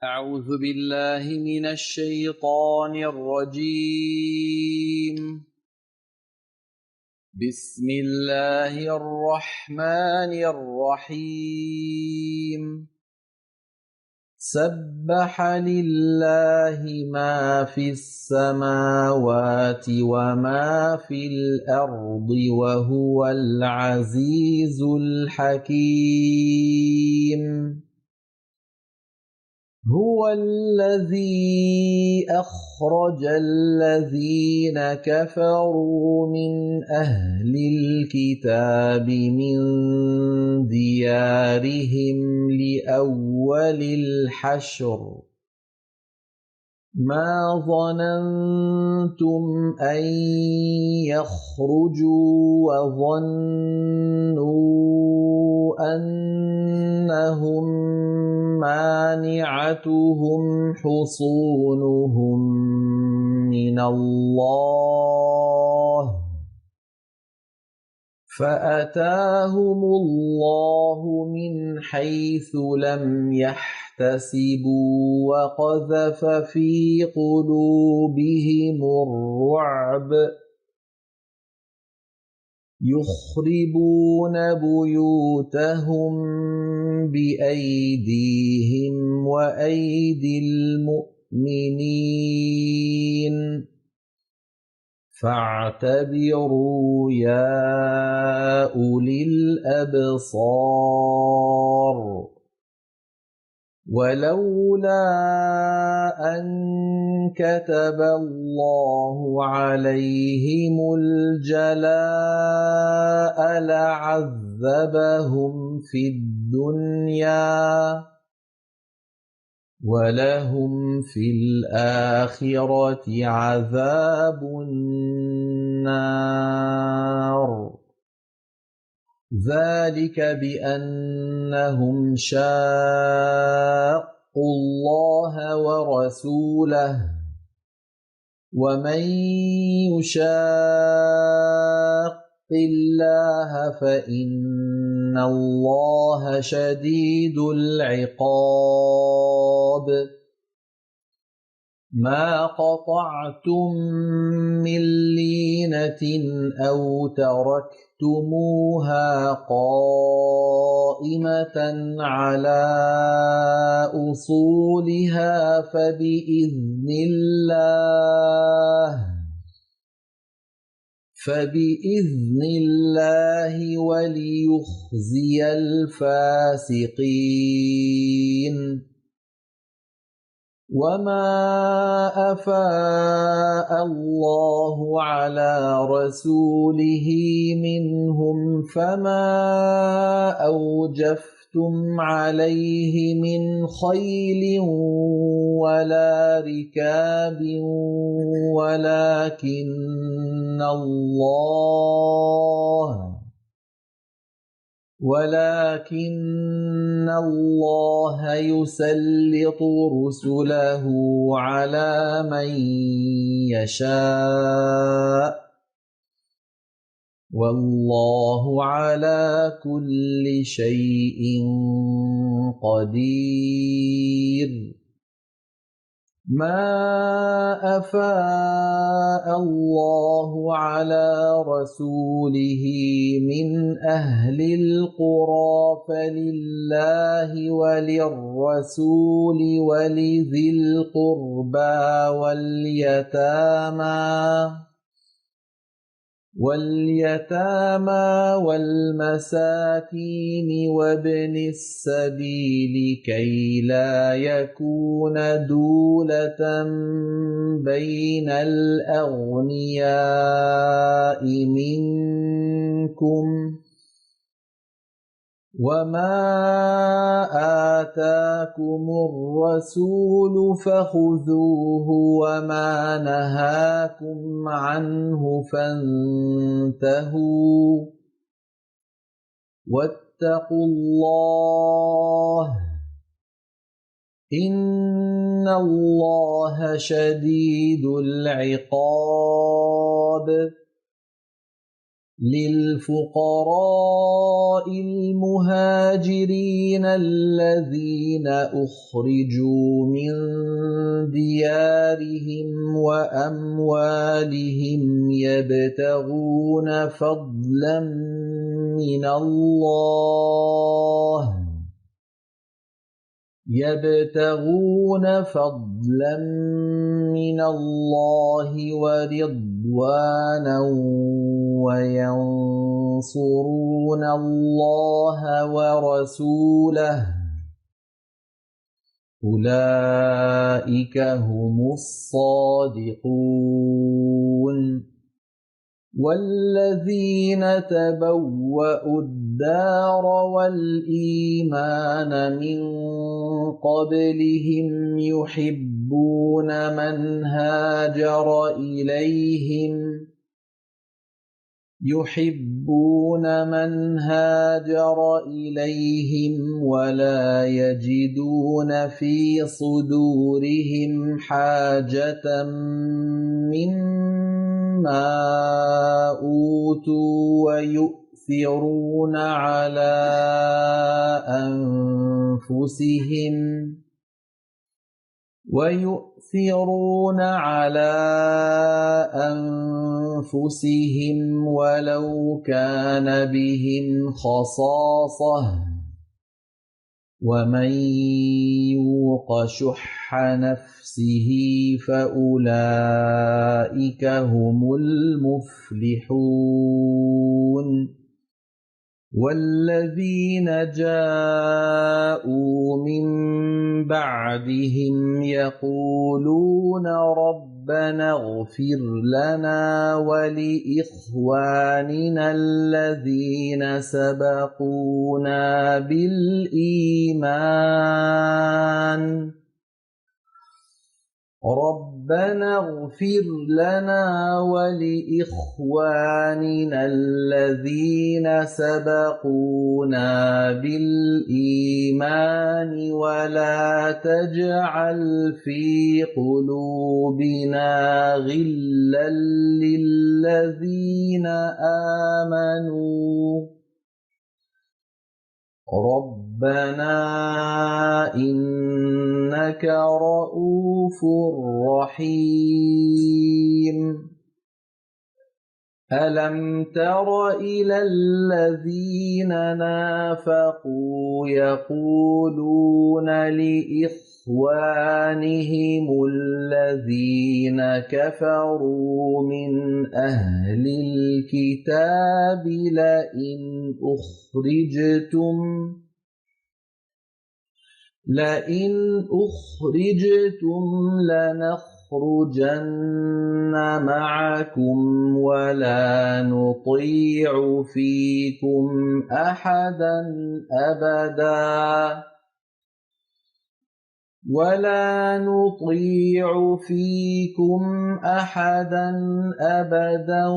أعوذ بالله من الشيطان الرجيم. بسم الله الرحمن الرحيم. سبح لله ما في السماوات وما في الأرض وهو العزيز الحكيم. هو الذي أخرج الذين كفروا من أهل الكتاب من ديارهم لأول الحشر ما ظننتم أن يخرجوا وظنوا أنهم مانعتهم حصونهم من الله فأتاهم الله من حيث لم يحتسبوا وقذف في قلوبهم الرعب يخربون بيوتهم بأيديهم وأيدي المؤمنين فاعتبروا يا أولي الأبصار. ولولا أن كتب الله عليهم الجلاء لعذبهم في الدنيا ولهم في الآخرة عذاب النار. ذلك بأنهم شاقوا الله ورسوله ومن يشاق الله فإن الله شديد العقاب. ما قطعتم من لينة أو تركتموها قائمة على أصولها فبإذن الله وليخزي الفاسقين. وما أفاء الله على رسوله منهم فما أوجفتم عليه من خيل ولا ركاب ولكن الله يسلط رسله على من يشاء والله على كل شيء قدير. ما أفاء الله على رسوله من أهل القرى فلله وللرسول ولذي القربى واليتامى والمساكين وابن السبيل كي لا يكون دولة بين الأغنياء منكم وما آتاكم الرسول فخذوه وما نهاكم عنه فانتهوا واتقوا الله إن الله شديد العقاب. للفقراء المهاجرين الذين أخرجوا من ديارهم وأموالهم يبتغون فضلا من الله ورضوانا وينصرون الله ورسوله أولئك هم الصادقون والذين تبوأوا الدار والإيمان من قبلهم يحبون من هاجر إليهم ولا يجدون في صدورهم حاجة مما أوتوا ويؤثرون على أنفسهم ولو كان بهم خصاصة ومن يوق شح نفسه فأولئك هم المفلحون والذين جاءوا من بعدهم يقولون ربنا اغفر لنا ولإخواننا الذين سبقونا بالإيمان ربنا اغفر لنا ولإخواننا الذين سبقونا بالإيمان ولا تجعل في قلوبنا غلا للذين آمنوا ربنا إنك رؤوف رحيم ألم تر إلى الذين نافقوا يقولون لإخوانهم الذين كفروا من أهل الكتاب لئن أخرجتم لنخرجن معكم ولا نطيع فيكم أحدا أبدا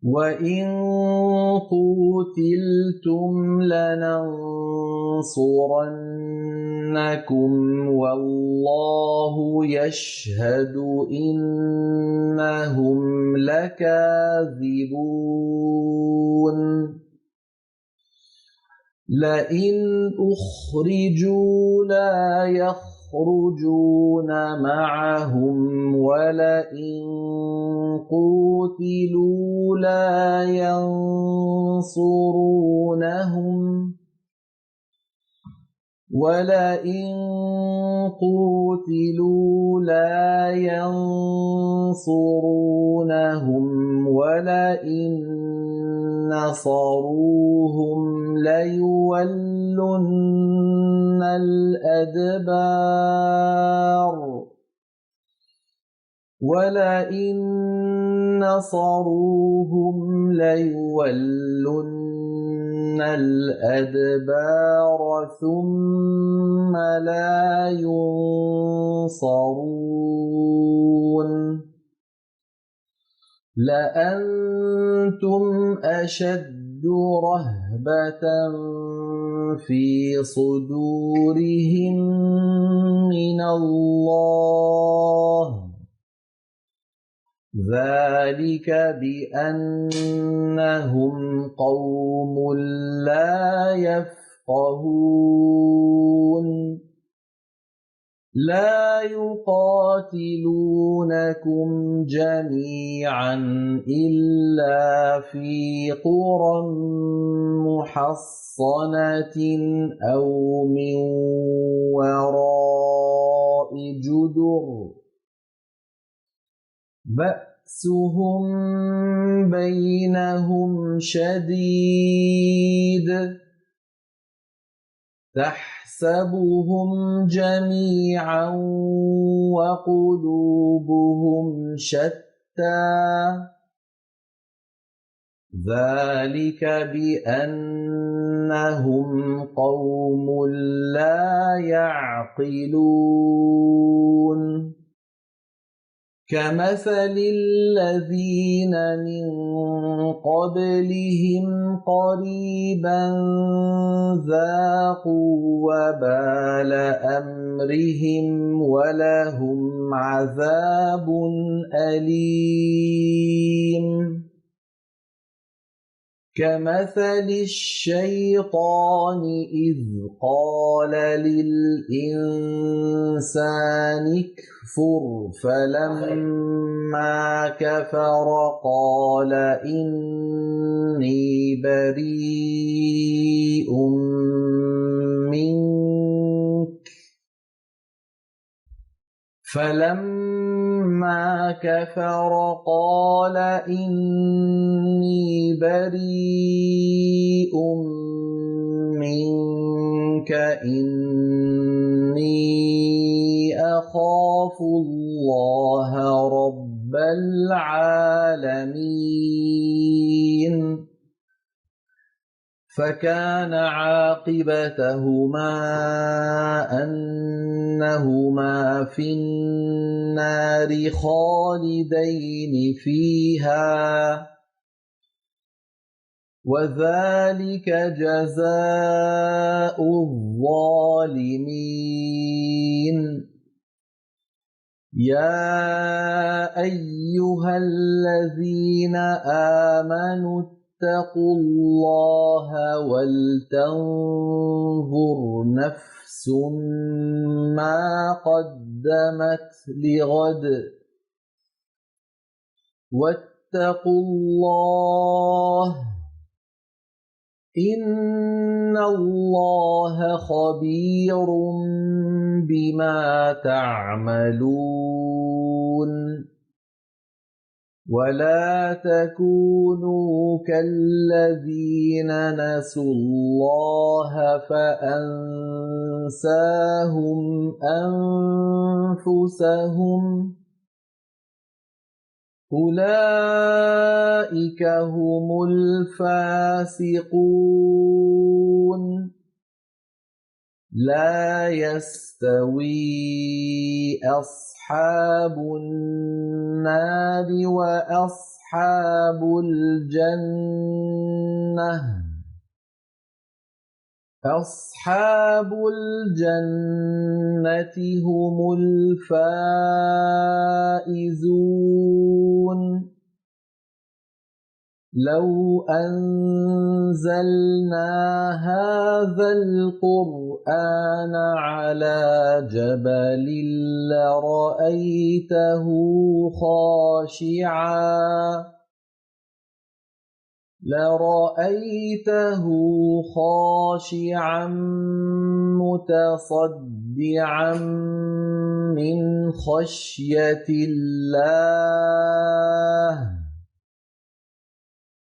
وإن قوتلتم لننصرنكم والله يشهد إنهم لكاذبون لئن أخرجوا لا يخرجون معهم ولئن قوتلوا لا ينصرونهم ولئن نصروهم ليولن الأدبار ثم لا ينصرون لأنتم أشد أشد رهبة في صدورهم من الله ذلك بأنهم قوم لا يفقهون لا يقاتلونكم جميعا إلا في قرى محصنة أو من وراء جدر بأسهم بينهم شديد تحسبهم جميعا وقلوبهم شتى ذلك بأنهم قوم لا يعقلون كمثل الذين من قبلهم قريبا ذاقوا وبال أمرهم ولهم عذاب أليم كمثل الشيطان إذ قال للإنسان اكفر فلما كفر قال إني بريء منك فلما كفر قال إني بريء منك إني أخاف الله رب العالمين فكان عاقبتهما أنهما في النار خالدين فيها وذلك جزاء الظالمين يا أيها الذين آمنوا اتقوا الله ولتنظر نفس ما قدمت لغد واتقوا الله إن الله خبير بما تعملون ولا تكونوا كالذين نسوا الله فأنساهم أنفسهم أولئك هم الفاسقون لا يستوي أصحاب النار وأصحاب الجنة أصحاب الجنة هم الفائزون لو أنزلنا هذا القرآن على جبل لرأيته خاشعا متصدعا من خشية الله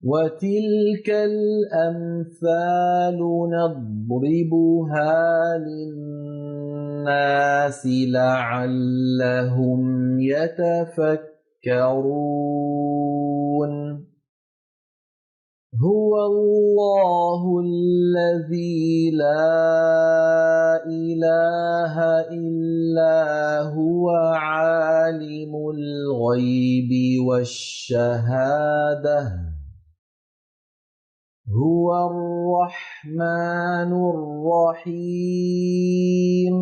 وتلك الأمثال نضربها للناس لعلهم يتفكرون هو الله الذي لا إله إلا هو عالم الغيب والشهادة هو الرحمن الرحيم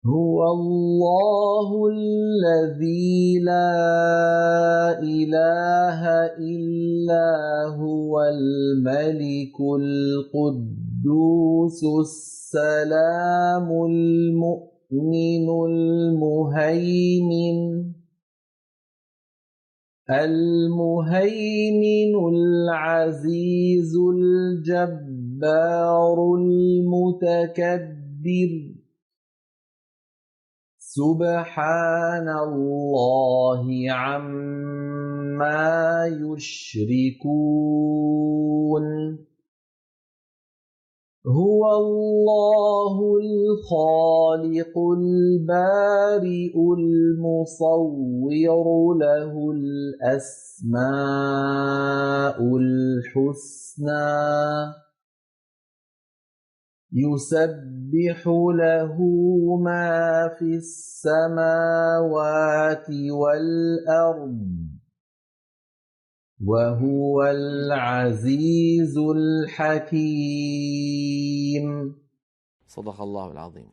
هو الله الذي لا إله إلا هو الملك القدوس السلام المؤمن المهيمن العزيز الجبار المتكبر سبحان الله عما يشركون هو الله الخالق البارئ المصور له الأسماء الحسنى يسبح له ما في السماوات والأرض وهو العزيز الحكيم. صدق الله العظيم.